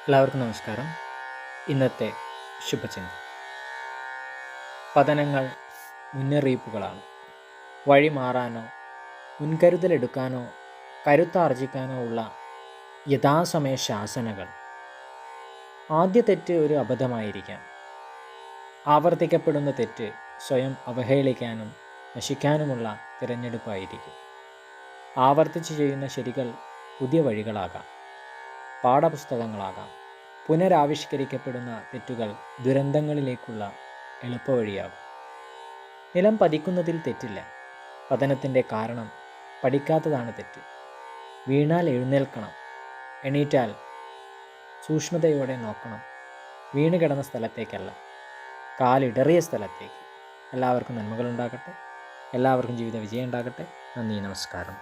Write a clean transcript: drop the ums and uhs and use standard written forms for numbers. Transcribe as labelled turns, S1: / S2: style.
S1: എല്ലാവർക്കും നമസ്കാരം. ഇന്നത്തെ ശുഭചിന്ത. പതനങ്ങൾ മുന്നറിയിപ്പുകളാണ്. വഴി മാറാനോ മുൻകരുതലെടുക്കാനോ കരുത്താർജിക്കാനോ ഉള്ള യഥാസമയ ശാസനകൾ. ആദ്യ തെറ്റ് ഒരു അബദ്ധമായിരിക്കാം. ആവർത്തിക്കപ്പെടുന്ന തെറ്റ് സ്വയം അവഹേളിക്കാനും നശിക്കാനുമുള്ള തിരഞ്ഞെടുപ്പായിരിക്കും. ആവർത്തിച്ച് ചെയ്യുന്ന ശരികൾ പുതിയ വഴികളാകാം, പാഠപുസ്തകങ്ങളാകാം. പുനരാവിഷ്കരിക്കപ്പെടുന്ന തെറ്റുകൾ ദുരന്തങ്ങളിലേക്കുള്ള എളുപ്പവഴിയാകും. നിലം പതിക്കുന്നതിൽ തെറ്റില്ല. പതനത്തിൻ്റെ കാരണം പഠിക്കാത്തതാണ് തെറ്റ്. വീണാൽ എഴുന്നേൽക്കണം, എണീറ്റാൽ സൂക്ഷ്മതയോടെ നോക്കണം. വീണ് കിടന്ന സ്ഥലത്തേക്കല്ല, കാലിടറിയ സ്ഥലത്തേക്ക്. എല്ലാവർക്കും നന്മകളുണ്ടാകട്ടെ. എല്ലാവർക്കും ജീവിത വിജയം ഉണ്ടാകട്ടെ. നന്ദി, നമസ്കാരം.